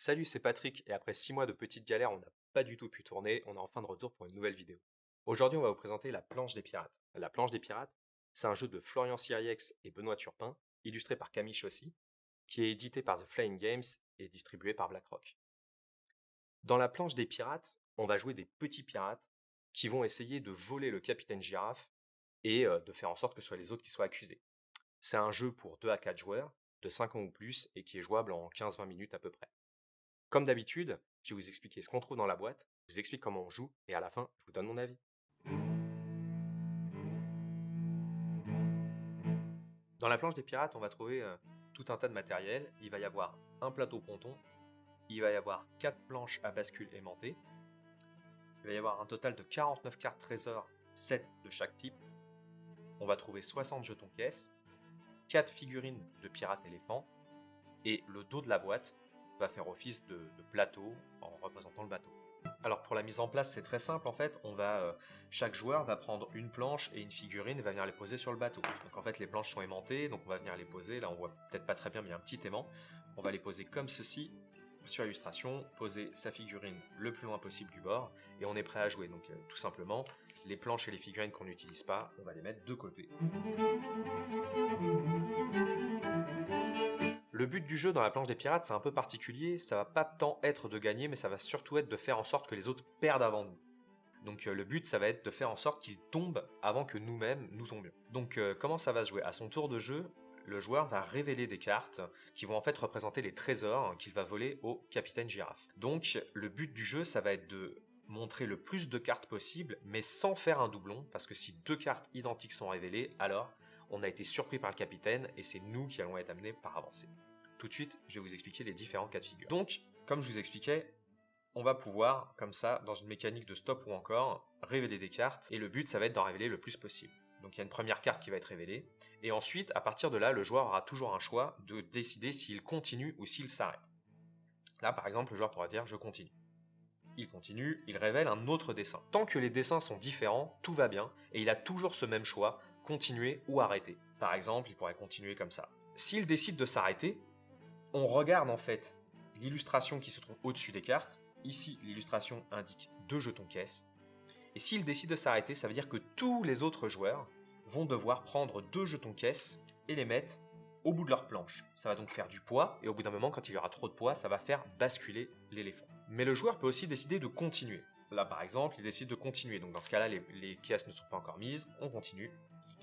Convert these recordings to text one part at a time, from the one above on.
Salut, c'est Patrick, et après 6 mois de petites galères, on n'a pas du tout pu tourner, on est enfin de retour pour une nouvelle vidéo. Aujourd'hui, on va vous présenter La Planche des Pirates. La Planche des Pirates, c'est un jeu de Florian Siriex et Benoît Turpin, illustré par Camille Chaussy, qui est édité par The Flying Games et distribué par BlackRock. Dans La Planche des Pirates, on va jouer des petits pirates qui vont essayer de voler le capitaine Girafe et de faire en sorte que ce soit les autres qui soient accusés. C'est un jeu pour 2 à 4 joueurs, de 5 ans ou plus, et qui est jouable en 15-20 minutes à peu près. Comme d'habitude, je vais vous expliquer ce qu'on trouve dans la boîte, je vous explique comment on joue, et à la fin, je vous donne mon avis. Dans la planche des pirates, on va trouver tout un tas de matériel. Il va y avoir un plateau ponton, il va y avoir 4 planches à bascule aimantées, il va y avoir un total de 49 cartes trésors, 7 de chaque type. On va trouver 60 jetons caisses, 4 figurines de pirates éléphants, et le dos de la boîte va faire office de plateau en représentant le bateau. Alors pour la mise en place, c'est très simple en fait. Chaque joueur va prendre une planche et une figurine et va venir les poser sur le bateau. Donc en fait les planches sont aimantées, donc on va venir les poser. Là on voit peut-être pas très bien, mais il y a un petit aimant. On va les poser comme ceci sur l'illustration, poser sa figurine le plus loin possible du bord et on est prêt à jouer. Donc tout simplement, les planches et les figurines qu'on n'utilise pas, on va les mettre de côté. Le but du jeu dans la planche des pirates, c'est un peu particulier, ça va pas tant être de gagner, mais ça va surtout être de faire en sorte que les autres perdent avant nous. Donc le but, ça va être de faire en sorte qu'ils tombent avant que nous-mêmes nous tombions. Donc comment ça va se jouer? À son tour de jeu, le joueur va révéler des cartes qui vont en fait représenter les trésors qu'il va voler au capitaine Girafe. Donc le but du jeu, ça va être de montrer le plus de cartes possible, mais sans faire un doublon, parce que si 2 cartes identiques sont révélées, alors on a été surpris par le capitaine et c'est nous qui allons être amenés par avancer. Tout de suite, je vais vous expliquer les différents cas de figure. Donc, comme je vous expliquais, on va pouvoir, comme ça, dans une mécanique de stop ou encore, révéler des cartes, et le but, ça va être d'en révéler le plus possible. Donc il y a une première carte qui va être révélée, et ensuite, à partir de là, le joueur aura toujours un choix de décider s'il continue ou s'il s'arrête. Là, par exemple, le joueur pourra dire « je continue ». Il continue, il révèle un autre dessin. Tant que les dessins sont différents, tout va bien, et il a toujours ce même choix, continuer ou arrêter. Par exemple, il pourrait continuer comme ça. S'il décide de s'arrêter, on regarde en fait l'illustration qui se trouve au-dessus des cartes. Ici, l'illustration indique 2 jetons caisse. Et s'il décide de s'arrêter, ça veut dire que tous les autres joueurs vont devoir prendre 2 jetons caisse et les mettre au bout de leur planche. Ça va donc faire du poids, et au bout d'un moment, quand il y aura trop de poids, ça va faire basculer l'éléphant. Mais le joueur peut aussi décider de continuer. Là, par exemple, il décide de continuer. Donc dans ce cas-là, les caisses ne sont pas encore mises, on continue.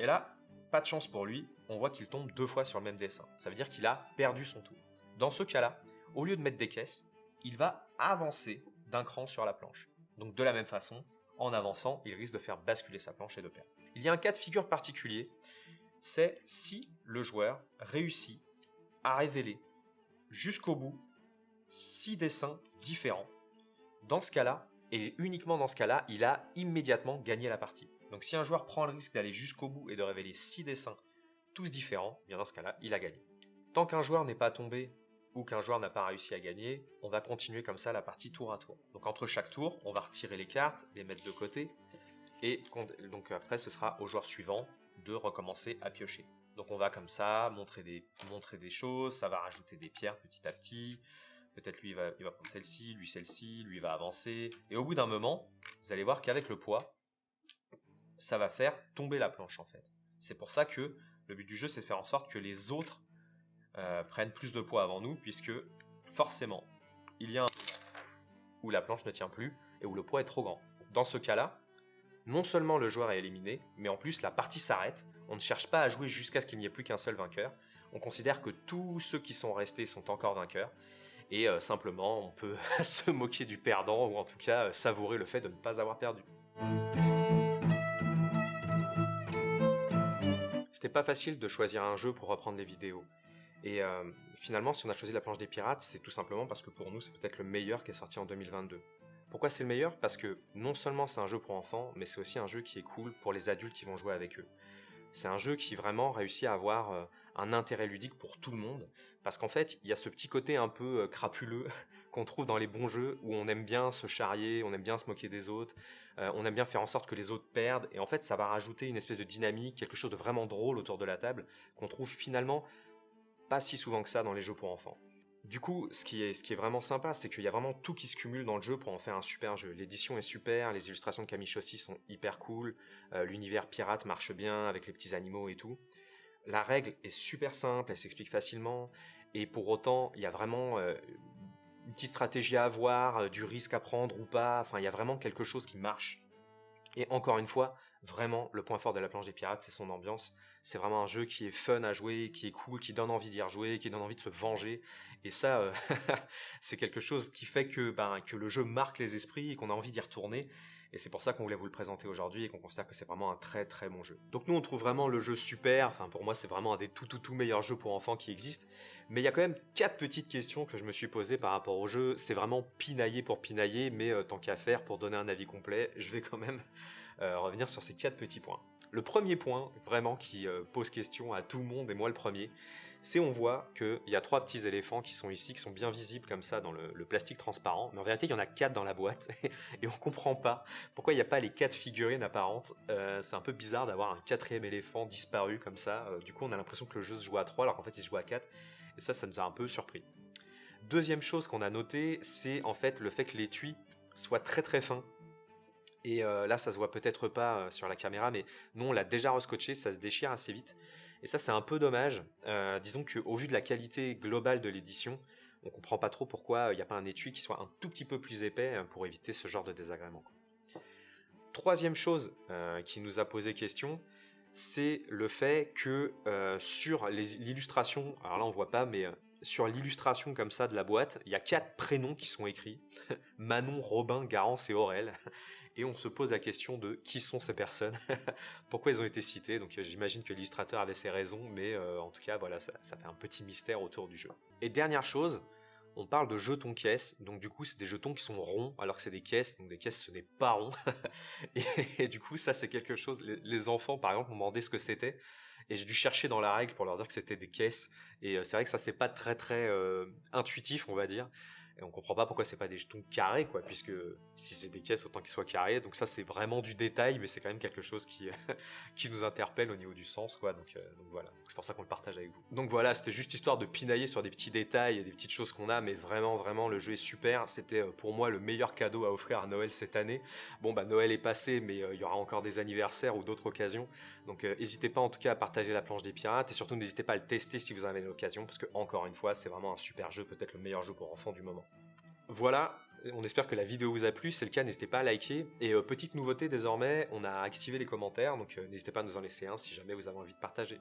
Et là, pas de chance pour lui, on voit qu'il tombe 2 fois sur le même dessin. Ça veut dire qu'il a perdu son tour. Dans ce cas-là, au lieu de mettre des caisses, il va avancer d'un cran sur la planche. Donc de la même façon, en avançant, il risque de faire basculer sa planche et de perdre. Il y a un cas de figure particulier, c'est si le joueur réussit à révéler jusqu'au bout 6 dessins différents. Dans ce cas-là, et uniquement dans ce cas-là, il a immédiatement gagné la partie. Donc si un joueur prend le risque d'aller jusqu'au bout et de révéler 6 dessins tous différents, bien dans ce cas-là, il a gagné. Tant qu'un joueur n'est pas tombé ou qu'un joueur n'a pas réussi à gagner, on va continuer comme ça la partie tour à tour. Donc entre chaque tour, on va retirer les cartes, les mettre de côté, et donc après ce sera au joueur suivant de recommencer à piocher. Donc on va comme ça montrer des choses, ça va rajouter des pierres petit à petit. Peut-être lui il va prendre celle-ci, lui va avancer. Et au bout d'un moment, vous allez voir qu'avec le poids, ça va faire tomber la planche en fait. C'est pour ça que le but du jeu, c'est de faire en sorte que les autres prennent plus de poids avant nous, puisque forcément, il y a un où la planche ne tient plus et où le poids est trop grand. Dans ce cas-là, non seulement le joueur est éliminé, mais en plus la partie s'arrête. On ne cherche pas à jouer jusqu'à ce qu'il n'y ait plus qu'un seul vainqueur. On considère que tous ceux qui sont restés sont encore vainqueurs. Et simplement, on peut se moquer du perdant, ou en tout cas savourer le fait de ne pas avoir perdu. C'était pas facile de choisir un jeu pour reprendre les vidéos. Et finalement, si on a choisi la planche des pirates, c'est tout simplement parce que pour nous, c'est peut-être le meilleur qui est sorti en 2022. Pourquoi c'est le meilleur? Parce que non seulement c'est un jeu pour enfants, mais c'est aussi un jeu qui est cool pour les adultes qui vont jouer avec eux. C'est un jeu qui vraiment réussit à avoir un intérêt ludique pour tout le monde, parce qu'en fait, il y a ce petit côté un peu crapuleux qu'on trouve dans les bons jeux, où on aime bien se charrier, on aime bien se moquer des autres, on aime bien faire en sorte que les autres perdent, et en fait, ça va rajouter une espèce de dynamique, quelque chose de vraiment drôle autour de la table, qu'on trouve finalement pas si souvent que ça dans les jeux pour enfants. Du coup, ce qui est vraiment sympa, c'est qu'il y a vraiment tout qui se cumule dans le jeu pour en faire un super jeu. L'édition est super, les illustrations de Camille Chaussy sont hyper cool, l'univers pirate marche bien avec les petits animaux et tout. La règle est super simple, elle s'explique facilement, et pour autant, il y a vraiment une petite stratégie à avoir, du risque à prendre ou pas, enfin, il y a vraiment quelque chose qui marche. Et encore une fois, vraiment, le point fort de la planche des pirates, c'est son ambiance. C'est vraiment un jeu qui est fun à jouer, qui est cool, qui donne envie d'y rejouer, qui donne envie de se venger. Et ça, c'est quelque chose qui fait que le jeu marque les esprits et qu'on a envie d'y retourner. Et c'est pour ça qu'on voulait vous le présenter aujourd'hui et qu'on considère que c'est vraiment un très très bon jeu. Donc nous, on trouve vraiment le jeu super. Enfin, pour moi, c'est vraiment un des tout meilleurs jeux pour enfants qui existent. Mais il y a quand même 4 petites questions que je me suis posées par rapport au jeu. C'est vraiment pinailler pour pinailler, mais tant qu'à faire, pour donner un avis complet, je vais quand même revenir sur ces 4 petits points. Le premier point, vraiment, qui pose question à tout le monde, et moi le premier, c'est on voit qu'il y a 3 petits éléphants qui sont ici, qui sont bien visibles comme ça dans le plastique transparent, mais en vérité il y en a 4 dans la boîte, et on comprend pas pourquoi il n'y a pas les 4 figurines apparentes. C'est un peu bizarre d'avoir un 4e éléphant disparu comme ça, du coup on a l'impression que le jeu se joue à 3 alors qu'en fait il se joue à 4, et ça nous a un peu surpris. Deuxième chose qu'on a noté, c'est en fait le fait que l'étui soit très très fin. Et là, ça se voit peut-être pas sur la caméra, mais nous, on l'a déjà rescotché, ça se déchire assez vite. Et ça, c'est un peu dommage. Disons qu'au vu de la qualité globale de l'édition, on comprend pas trop pourquoi il n'y a pas un étui qui soit un tout petit peu plus épais pour éviter ce genre de désagrément. Troisième chose qui nous a posé question, c'est le fait que sur l'illustration, alors là on voit pas, mais sur l'illustration comme ça de la boîte, il y a 4 prénoms qui sont écrits. Manon, Robin, Garance et Aurel. Et on se pose la question de qui sont ces personnes, pourquoi ils ont été cités. Donc j'imagine que l'illustrateur avait ses raisons, mais en tout cas voilà, ça fait un petit mystère autour du jeu. Et dernière chose, on parle de jetons caisses, donc du coup c'est des jetons qui sont ronds, alors que c'est des caisses, donc des caisses ce n'est pas rond. et du coup ça c'est quelque chose, les enfants par exemple m'ont demandé ce que c'était, et j'ai dû chercher dans la règle pour leur dire que c'était des caisses, et c'est vrai que ça c'est pas très très intuitif on va dire. Et on comprend pas pourquoi c'est pas des jetons carrés, quoi, puisque si c'est des caisses, autant qu'ils soient carrés. Donc ça, c'est vraiment du détail, mais c'est quand même quelque chose qui, qui nous interpelle au niveau du sens, quoi. Donc voilà, c'est pour ça qu'on le partage avec vous. Donc voilà, c'était juste histoire de pinailler sur des petits détails et des petites choses qu'on a, mais vraiment, vraiment, le jeu est super. C'était pour moi le meilleur cadeau à offrir à Noël cette année. Bon, bah Noël est passé, mais il y aura encore des anniversaires ou d'autres occasions. Donc n'hésitez pas en tout cas à partager la planche des pirates, et surtout n'hésitez pas à le tester si vous en avez l'occasion, parce que encore une fois, c'est vraiment un super jeu, peut-être le meilleur jeu pour enfants du moment. Voilà, on espère que la vidéo vous a plu, si c'est le cas n'hésitez pas à liker, et petite nouveauté désormais, on a activé les commentaires, donc n'hésitez pas à nous en laisser un si jamais vous avez envie de partager.